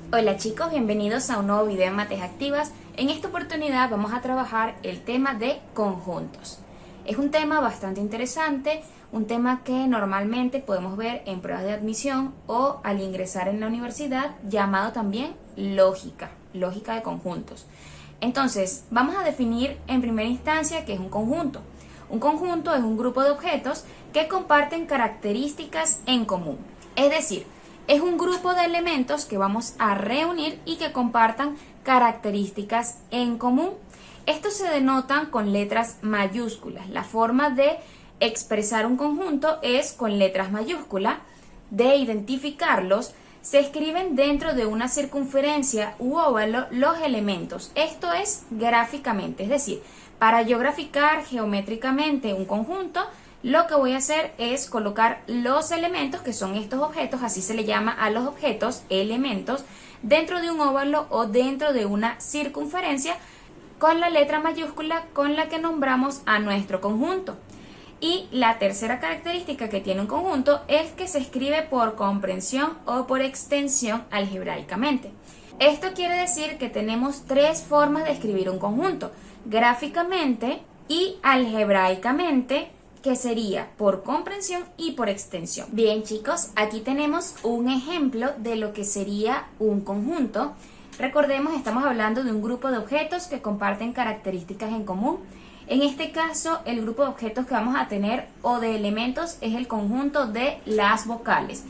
Hola chicos, bienvenidos a un nuevo video en Mates Activas. En esta oportunidad vamos a trabajar el tema de conjuntos. Es un tema bastante interesante, un tema que normalmente podemos ver en pruebas de admisión o al ingresar en la universidad, llamado también lógica de conjuntos. Entonces, vamos a definir en primera instancia qué es un conjunto. Un conjunto es un grupo de objetos que comparten características en común. Es decir, es un grupo de elementos que vamos a reunir y que compartan características en común. Estos se denotan con letras mayúsculas. La forma de expresar un conjunto es con letras mayúsculas. De identificarlos, se escriben dentro de una circunferencia u óvalo los elementos. Esto es gráficamente, es decir, para yo graficar geométricamente un conjunto, lo que voy a hacer es colocar los elementos, que son estos objetos, así se le llama a los objetos, elementos, dentro de un óvalo o dentro de una circunferencia con la letra mayúscula con la que nombramos a nuestro conjunto. Y la tercera característica que tiene un conjunto es que se escribe por comprensión o por extensión algebraicamente. Esto quiere decir que tenemos tres formas de escribir un conjunto: gráficamente y algebraicamente, que sería por comprensión y por extensión. Bien chicos, aquí tenemos un ejemplo de lo que sería un conjunto. Recordemos, estamos hablando de un grupo de objetos que comparten características en común. En este caso, el grupo de objetos que vamos a tener o de elementos es el conjunto de las vocales.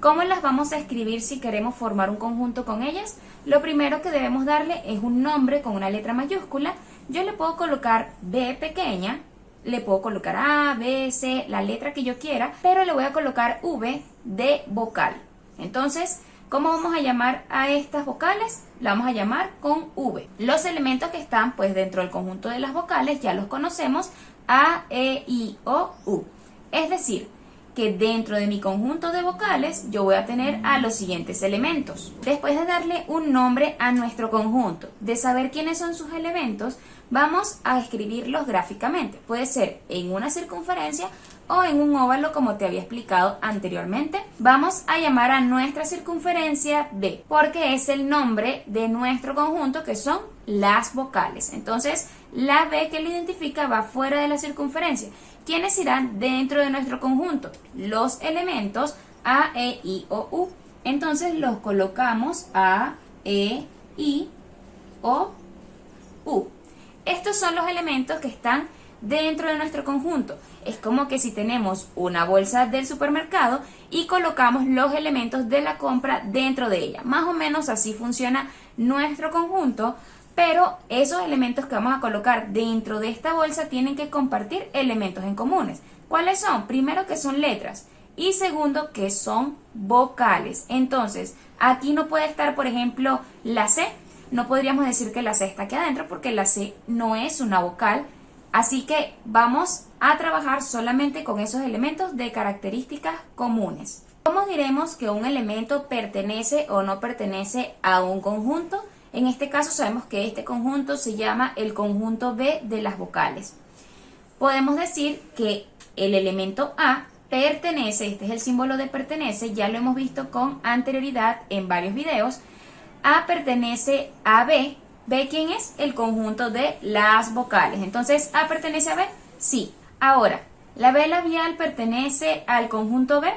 ¿Cómo las vamos a escribir si queremos formar un conjunto con ellas? Lo primero que debemos darle es un nombre con una letra mayúscula. Yo le puedo colocar B pequeña, le puedo colocar A, B, C, la letra que yo quiera, pero le voy a colocar V de vocal. Entonces, ¿cómo vamos a llamar a estas vocales? La vamos a llamar con V. Los elementos que están pues dentro del conjunto de las vocales ya los conocemos: A, E, I, O, U. Es decir, que dentro de mi conjunto de vocales yo voy a tener a los siguientes elementos. Después de darle un nombre a nuestro conjunto, de saber quiénes son sus elementos, vamos a escribirlos gráficamente. Puede ser en una circunferencia o en un óvalo, como te había explicado anteriormente. Vamos a llamar a nuestra circunferencia B, porque es el nombre de nuestro conjunto, que son las vocales. Entonces, la B que lo identifica va fuera de la circunferencia. ¿Quiénes irán dentro de nuestro conjunto? Los elementos A, E, I, O, U. Entonces los colocamos A, E, I, O, U. Estos son los elementos que están dentro de nuestro conjunto. Es como que si tenemos una bolsa del supermercado y colocamos los elementos de la compra dentro de ella. Más o menos así funciona nuestro conjunto. Pero esos elementos que vamos a colocar dentro de esta bolsa tienen que compartir elementos en comunes. ¿Cuáles son? Primero, que son letras, y segundo, que son vocales. Entonces, aquí no puede estar, por ejemplo, la C. No podríamos decir que la C está aquí adentro porque la C no es una vocal. Así que vamos a trabajar solamente con esos elementos de características comunes. ¿Cómo diremos que un elemento pertenece o no pertenece a un conjunto? En este caso sabemos que este conjunto se llama el conjunto B de las vocales. Podemos decir que el elemento A pertenece, este es el símbolo de pertenece, ya lo hemos visto con anterioridad en varios videos. A pertenece a B. ¿B quién es? El conjunto de las vocales. Entonces, ¿A pertenece a B? Sí. Ahora, ¿la B labial pertenece al conjunto B?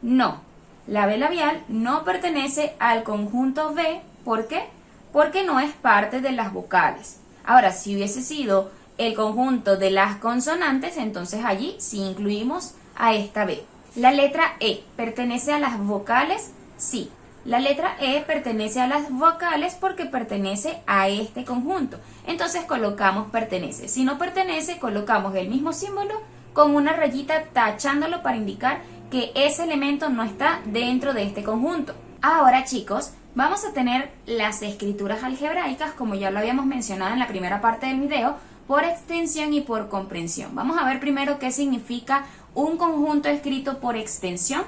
No. La B labial no pertenece al conjunto B. ¿Por qué? Porque no es parte de las vocales. Ahora, si hubiese sido el conjunto de las consonantes, entonces allí sí incluimos a esta B. ¿La letra E pertenece a las vocales? Sí. La letra E pertenece a las vocales porque pertenece a este conjunto. Entonces colocamos pertenece. Si no pertenece, colocamos el mismo símbolo con una rayita tachándolo para indicar que ese elemento no está dentro de este conjunto. Ahora chicos, vamos a tener las escrituras algebraicas, como ya lo habíamos mencionado en la primera parte del video, por extensión y por comprensión. Vamos a ver primero qué significa un conjunto escrito por extensión.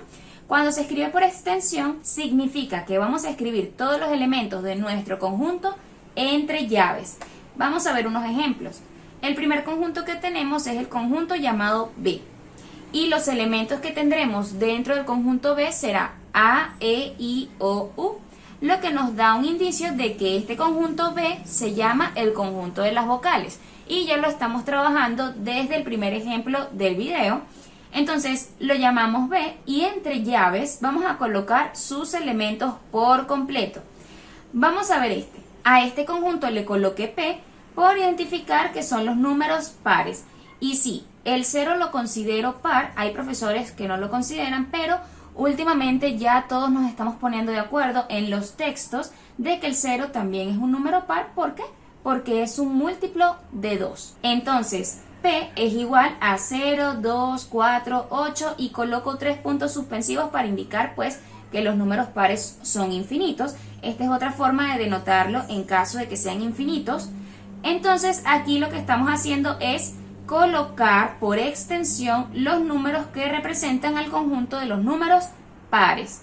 Cuando se escribe por extensión, significa que vamos a escribir todos los elementos de nuestro conjunto entre llaves. Vamos a ver unos ejemplos. El primer conjunto que tenemos es el conjunto llamado B. Y los elementos que tendremos dentro del conjunto B será A, E, I, O, U. lo que nos da un indicio de que este conjunto B se llama el conjunto de las vocales. Y ya lo estamos trabajando desde el primer ejemplo del video. Entonces lo llamamos B y entre llaves vamos a colocar sus elementos por completo. Vamos a ver este. A este conjunto le coloqué P por identificar que son los números pares. Y sí, el 0 lo considero par, hay profesores que no lo consideran, pero últimamente ya todos nos estamos poniendo de acuerdo en los textos de que el 0 también es un número par. ¿Por qué? Porque es un múltiplo de 2. Entonces, P es igual a 0, 2, 4, 8 y coloco 3 puntos suspensivos para indicar pues que los números pares son infinitos. Esta es otra forma de denotarlo en caso de que sean infinitos. Entonces aquí lo que estamos haciendo es colocar por extensión los números que representan al conjunto de los números pares.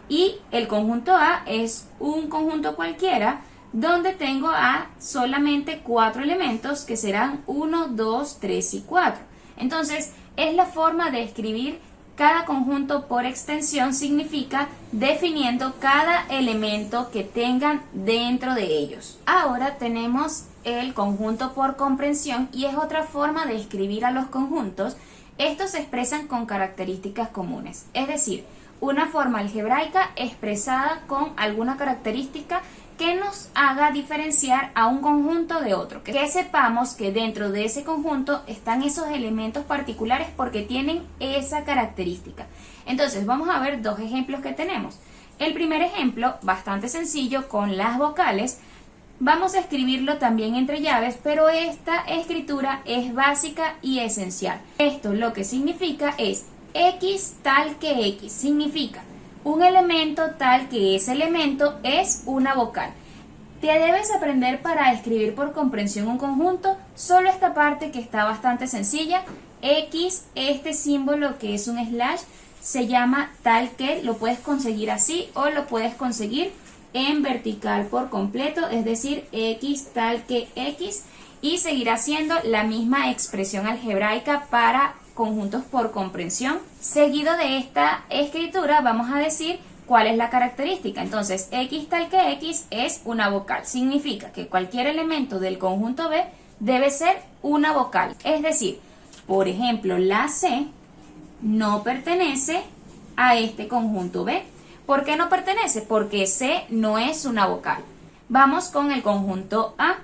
Y el conjunto A es un conjunto cualquiera donde tengo a solamente 4 elementos que serán 1, 2, 3 y 4. Entonces es la forma de escribir cada conjunto por extensión, significa definiendo cada elemento que tengan dentro de ellos. Ahora tenemos el conjunto por comprensión y es otra forma de escribir a los conjuntos. Estos se expresan con características comunes, es decir, una forma algebraica expresada con alguna característica que nos haga diferenciar a un conjunto de otro, que sepamos que dentro de ese conjunto están esos elementos particulares porque tienen esa característica. Entonces vamos a ver dos ejemplos que tenemos. El primer ejemplo, bastante sencillo, con las vocales. Vamos a escribirlo también entre llaves, pero esta escritura es básica y esencial. Esto lo que significa es X tal que X, significa un elemento tal que ese elemento es una vocal. Te debes aprender para escribir por comprensión un conjunto solo esta parte que está bastante sencilla. X, este símbolo que es un slash, se llama tal que, lo puedes conseguir así o lo puedes conseguir en vertical por completo, es decir, X tal que X, y seguirá siendo la misma expresión algebraica para conjuntos por comprensión. Seguido de esta escritura vamos a decir cuál es la característica. Entonces, X tal que X es una vocal. Significa que cualquier elemento del conjunto B debe ser una vocal. Es decir, por ejemplo, la C no pertenece a este conjunto B. ¿Por qué no pertenece? Porque C no es una vocal. Vamos con el conjunto A.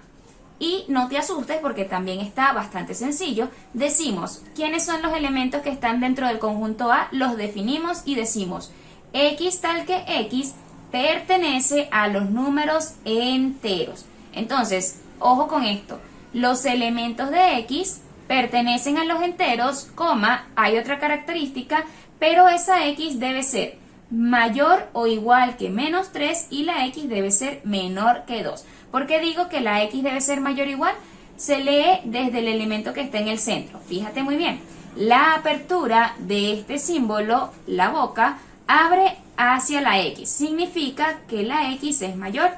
Y no te asustes porque también está bastante sencillo. Decimos quiénes son los elementos que están dentro del conjunto A, los definimos y decimos X tal que X pertenece a los números enteros. Entonces, ojo con esto, los elementos de X pertenecen a los enteros, coma, hay otra característica, pero esa X debe ser mayor o igual que menos 3 y la X debe ser menor que 2. ¿Por qué digo que la X debe ser mayor o igual? Se lee desde el elemento que está en el centro. Fíjate muy bien. La apertura de este símbolo, la boca, abre hacia la X. Significa que la X es mayor.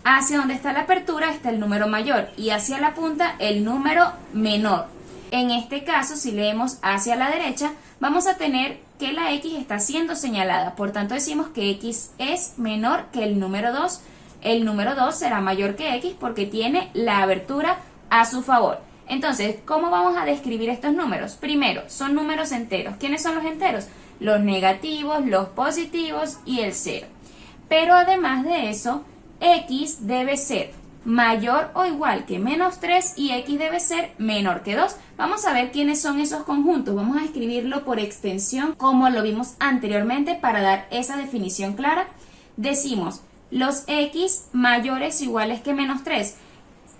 Hacia donde está la apertura está el número mayor y hacia la punta el número menor. En este caso, si leemos hacia la derecha, vamos a tener que la X está siendo señalada. Por tanto, decimos que X es menor que el número 2. El número 2 será mayor que X porque tiene la abertura a su favor. Entonces, ¿cómo vamos a describir estos números? Primero, son números enteros. ¿Quiénes son los enteros? Los negativos, los positivos y el 0. Pero además de eso, X debe ser mayor o igual que menos 3 y X debe ser menor que 2. Vamos a ver quiénes son esos conjuntos. Vamos a escribirlo por extensión como lo vimos anteriormente para dar esa definición clara. Decimos los X mayores o iguales que menos 3.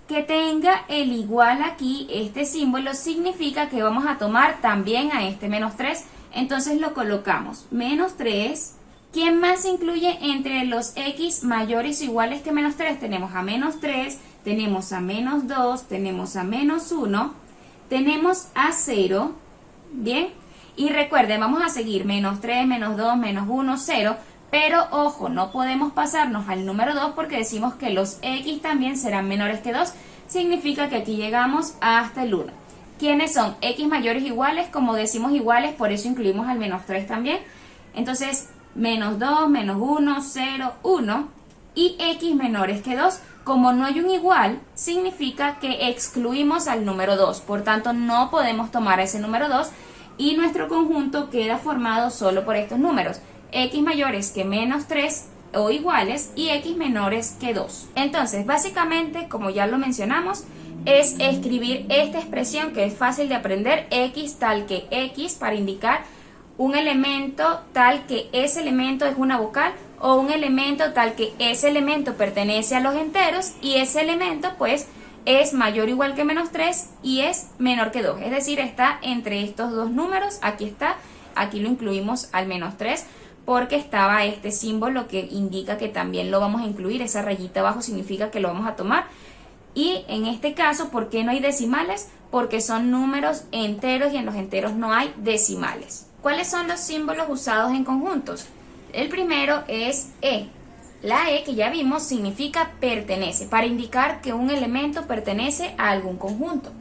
Que tenga el igual aquí, este símbolo, significa que vamos a tomar también a este menos 3. Entonces lo colocamos. Menos 3. ¿Quién más se incluye entre los X mayores o iguales que menos 3? Tenemos a menos 3, tenemos a menos 2, tenemos a menos 1, tenemos a 0. Bien. Y recuerden, vamos a seguir menos 3, menos 2, menos 1, 0. Pero ojo, no podemos pasarnos al número 2 porque decimos que los X también serán menores que 2. Significa que aquí llegamos hasta el 1. ¿Quiénes son? X mayores o iguales, como decimos iguales, por eso incluimos al menos 3 también. Entonces, menos 2, menos 1, 0, 1. y x menores que 2. Como no hay un igual, significa que excluimos al número 2, por tanto no podemos tomar ese número 2 y nuestro conjunto queda formado solo por estos números, x mayores que menos 3 o iguales y x menores que 2. Entonces, básicamente, como ya lo mencionamos, es escribir esta expresión que es fácil de aprender, x tal que x, para indicar un elemento tal que ese elemento es una vocal o un elemento tal que ese elemento pertenece a los enteros y ese elemento pues es mayor o igual que menos 3 y es menor que 2, es decir, está entre estos dos números. Aquí está, aquí lo incluimos al menos 3 porque estaba este símbolo que indica que también lo vamos a incluir, esa rayita abajo significa que lo vamos a tomar. Y en este caso, ¿por qué no hay decimales? Porque son números enteros y en los enteros no hay decimales. ¿Cuáles son los símbolos usados en conjuntos? El primero es E. La E, que ya vimos, significa pertenece, para indicar que un elemento pertenece a algún conjunto.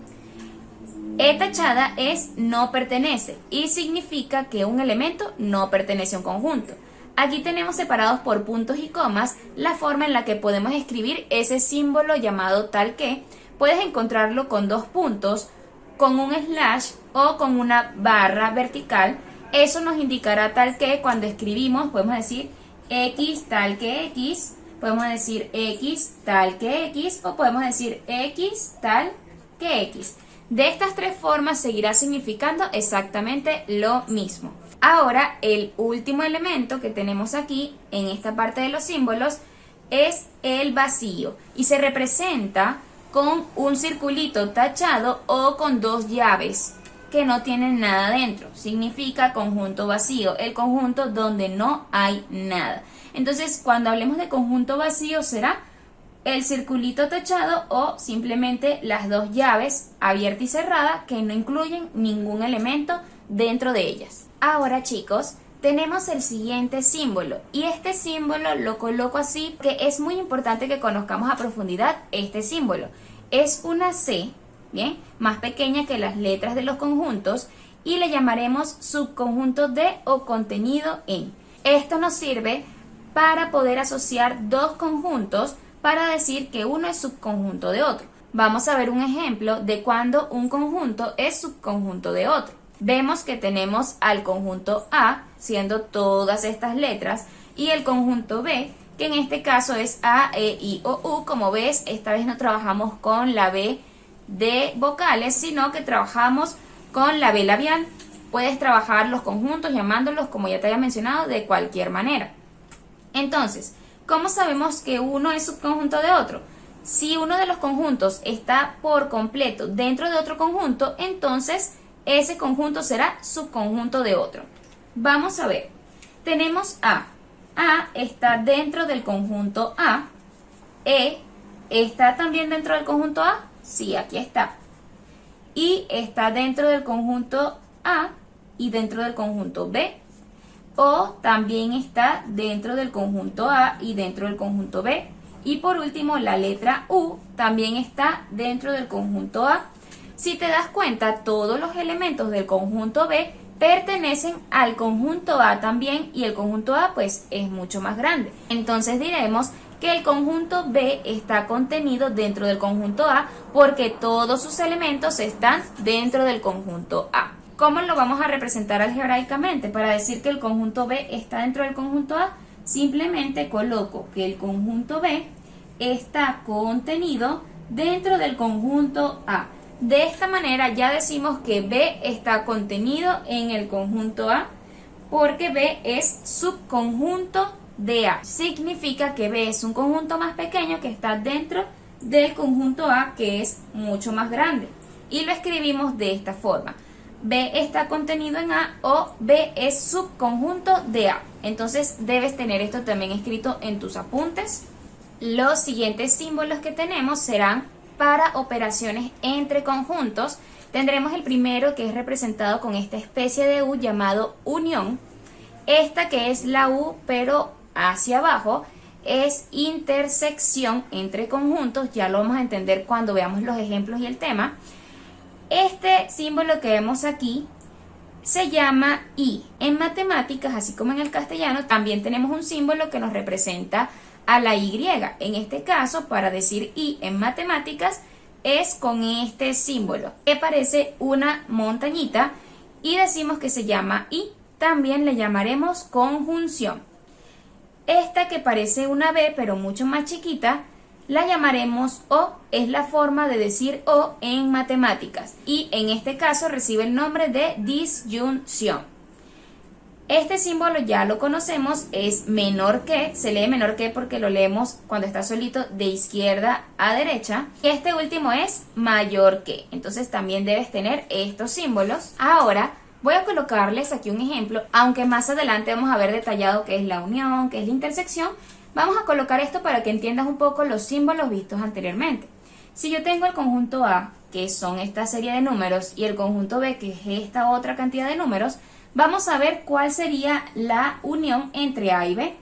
E tachada es no pertenece y significa que un elemento no pertenece a un conjunto. Aquí tenemos separados por puntos y comas la forma en la que podemos escribir ese símbolo llamado tal que. Puedes encontrarlo con dos puntos, con un slash o con una barra vertical. Eso nos indicará tal que cuando escribimos podemos decir x tal que x, podemos decir x tal que x o podemos decir x tal que x. De estas tres formas seguirá significando exactamente lo mismo. Ahora, el último elemento que tenemos aquí en esta parte de los símbolos es el vacío y se representa con un circulito tachado o con dos llaves que no tienen nada dentro. Significa conjunto vacío, el conjunto donde no hay nada. Entonces, cuando hablemos de conjunto vacío será el circulito tachado o simplemente las dos llaves abierta y cerrada que no incluyen ningún elemento dentro de ellas. Ahora, chicos, tenemos el siguiente símbolo y este símbolo lo coloco así que es muy importante que conozcamos a profundidad este símbolo. Es una C, ¿bien?, más pequeña que las letras de los conjuntos y le llamaremos subconjunto de o contenido en. Esto nos sirve para poder asociar dos conjuntos para decir que uno es subconjunto de otro. Vamos a ver un ejemplo de cuando un conjunto es subconjunto de otro. Vemos que tenemos al conjunto A, siendo todas estas letras, y el conjunto B, que en este caso es A, E, I, O, U. Como ves, esta vez no trabajamos con la B de vocales, sino que trabajamos con la B labial. Puedes trabajar los conjuntos llamándolos, como ya te había mencionado, de cualquier manera. Entonces, ¿cómo sabemos que uno es subconjunto de otro? Si uno de los conjuntos está por completo dentro de otro conjunto, entonces ese conjunto será subconjunto de otro. Vamos a ver. Tenemos A. A está dentro del conjunto A. E está también dentro del conjunto A. Sí, aquí está. Y está dentro del conjunto A y dentro del conjunto B. O también está dentro del conjunto A y dentro del conjunto B. Y por último, la letra U también está dentro del conjunto A. Si te das cuenta, todos los elementos del conjunto B pertenecen al conjunto A también y el conjunto A pues es mucho más grande. Entonces diremos que el conjunto B está contenido dentro del conjunto A porque todos sus elementos están dentro del conjunto A. ¿Cómo lo vamos a representar algebraicamente? Para decir que el conjunto B está dentro del conjunto A, simplemente coloco que el conjunto B está contenido dentro del conjunto A. De esta manera ya decimos que B está contenido en el conjunto A porque B es subconjunto de A. Significa que B es un conjunto más pequeño que está dentro del conjunto A, que es mucho más grande. Y lo escribimos de esta forma. B está contenido en A o B es subconjunto de A. Entonces debes tener esto también escrito en tus apuntes. Los siguientes símbolos que tenemos serán para operaciones entre conjuntos. Tendremos el primero, que es representado con esta especie de U llamado unión. Esta, que es la U pero hacia abajo, es intersección entre conjuntos. Ya lo vamos a entender cuando veamos los ejemplos y el tema. Este símbolo que vemos aquí se llama I. En matemáticas, así como en el castellano, también tenemos un símbolo que nos representa a la Y. En este caso, para decir Y en matemáticas, es con este símbolo que parece una montañita y decimos que se llama Y. También le llamaremos conjunción. Esta que parece una B pero mucho más chiquita, la llamaremos O, es la forma de decir O en matemáticas y en este caso recibe el nombre de disyunción. Este símbolo ya lo conocemos, es menor que, se lee menor que porque lo leemos cuando está solito de izquierda a derecha. Y este último es mayor que, entonces también debes tener estos símbolos. Ahora voy a colocarles aquí un ejemplo, aunque más adelante vamos a ver detallado qué es la unión, qué es la intersección. Vamos a colocar esto para que entiendas un poco los símbolos vistos anteriormente. Si yo tengo el conjunto A, que son esta serie de números, y el conjunto B, que es esta otra cantidad de números, vamos a ver cuál sería la unión entre A y B.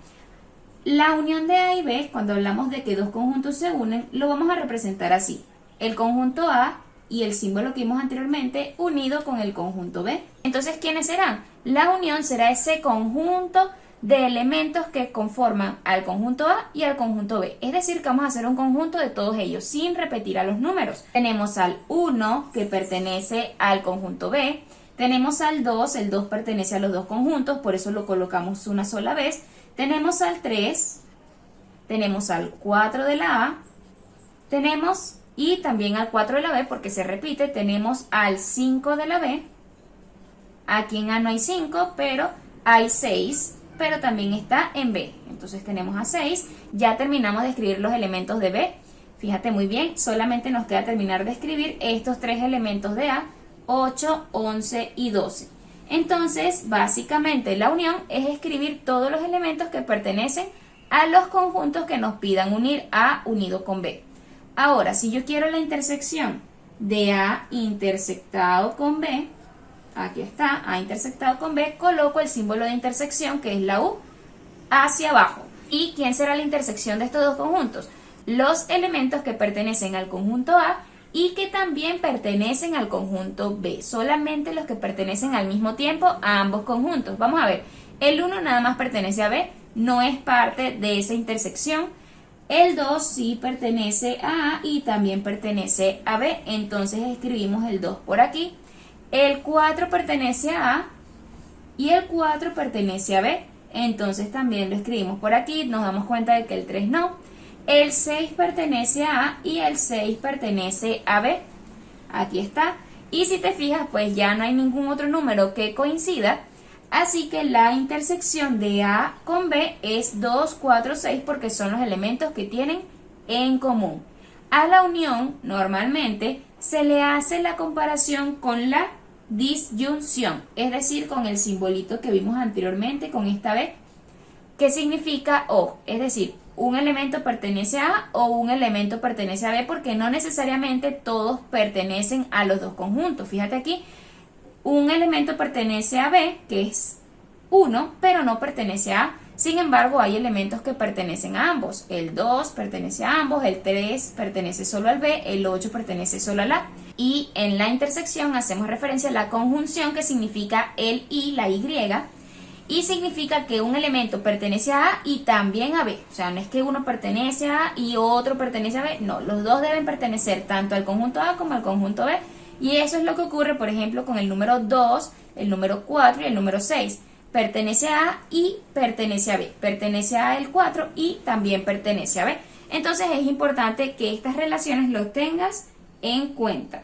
La unión de A y B, cuando hablamos de que dos conjuntos se unen, lo vamos a representar así. El conjunto A y el símbolo que vimos anteriormente unido con el conjunto B. Entonces, ¿quiénes serán? La unión será ese conjunto de elementos que conforman al conjunto A y al conjunto B. Es decir, que vamos a hacer un conjunto de todos ellos sin repetir a los números. Tenemos al 1 que pertenece al conjunto B. Tenemos al 2, el 2 pertenece a los dos conjuntos, por eso lo colocamos una sola vez. Tenemos al 3, tenemos al 4 de la A, tenemos y también al 4 de la B porque se repite, tenemos al 5 de la B. Aquí en A no hay 5, pero hay 6, pero también está en B. Entonces tenemos a 6, ya terminamos de escribir los elementos de B. Fíjate muy bien, solamente nos queda terminar de escribir estos tres elementos de A, 8, 11 y 12. Entonces, básicamente la unión es escribir todos los elementos que pertenecen a los conjuntos que nos pidan unir A unido con B. Ahora, si yo quiero la intersección de A intersectado con B, aquí está, A intersectado con B, coloco el símbolo de intersección, que es la U, hacia abajo. ¿Y quién será la intersección de estos dos conjuntos? Los elementos que pertenecen al conjunto A y que también pertenecen al conjunto B, solamente los que pertenecen al mismo tiempo a ambos conjuntos. Vamos a ver, el 1 nada más pertenece a B, no es parte de esa intersección. El 2 sí pertenece a A y también pertenece a B, entonces escribimos el 2 por aquí. El 4 pertenece a A y el 4 pertenece a B, entonces también lo escribimos por aquí, nos damos cuenta de que el 3 no. El 6 pertenece a A y el 6 pertenece a B. Aquí está. Y si te fijas, pues ya no hay ningún otro número que coincida. Así que la intersección de A con B es 2, 4, 6 porque son los elementos que tienen en común. A la unión, normalmente, se le hace la comparación con la disyunción, es decir, con el simbolito que vimos anteriormente, con esta B, que significa O, es decir, un elemento pertenece a A o un elemento pertenece a B porque no necesariamente todos pertenecen a los dos conjuntos. Fíjate aquí, un elemento pertenece a B, que es 1, pero no pertenece a A. Sin embargo, hay elementos que pertenecen a ambos. El 2 pertenece a ambos, el 3 pertenece solo al B, el 8 pertenece solo al A. Y en la intersección hacemos referencia a la conjunción, que significa el Y, la Y, y significa que un elemento pertenece a A y también a B. O sea, no es que uno pertenece a A y otro pertenece a B. No, los dos deben pertenecer tanto al conjunto A como al conjunto B. Y eso es lo que ocurre, por ejemplo, con el número 2, el número 4 y el número 6. Pertenece a A y pertenece a B. Pertenece a el 4 y también pertenece a B. Entonces es importante que estas relaciones lo tengas en cuenta.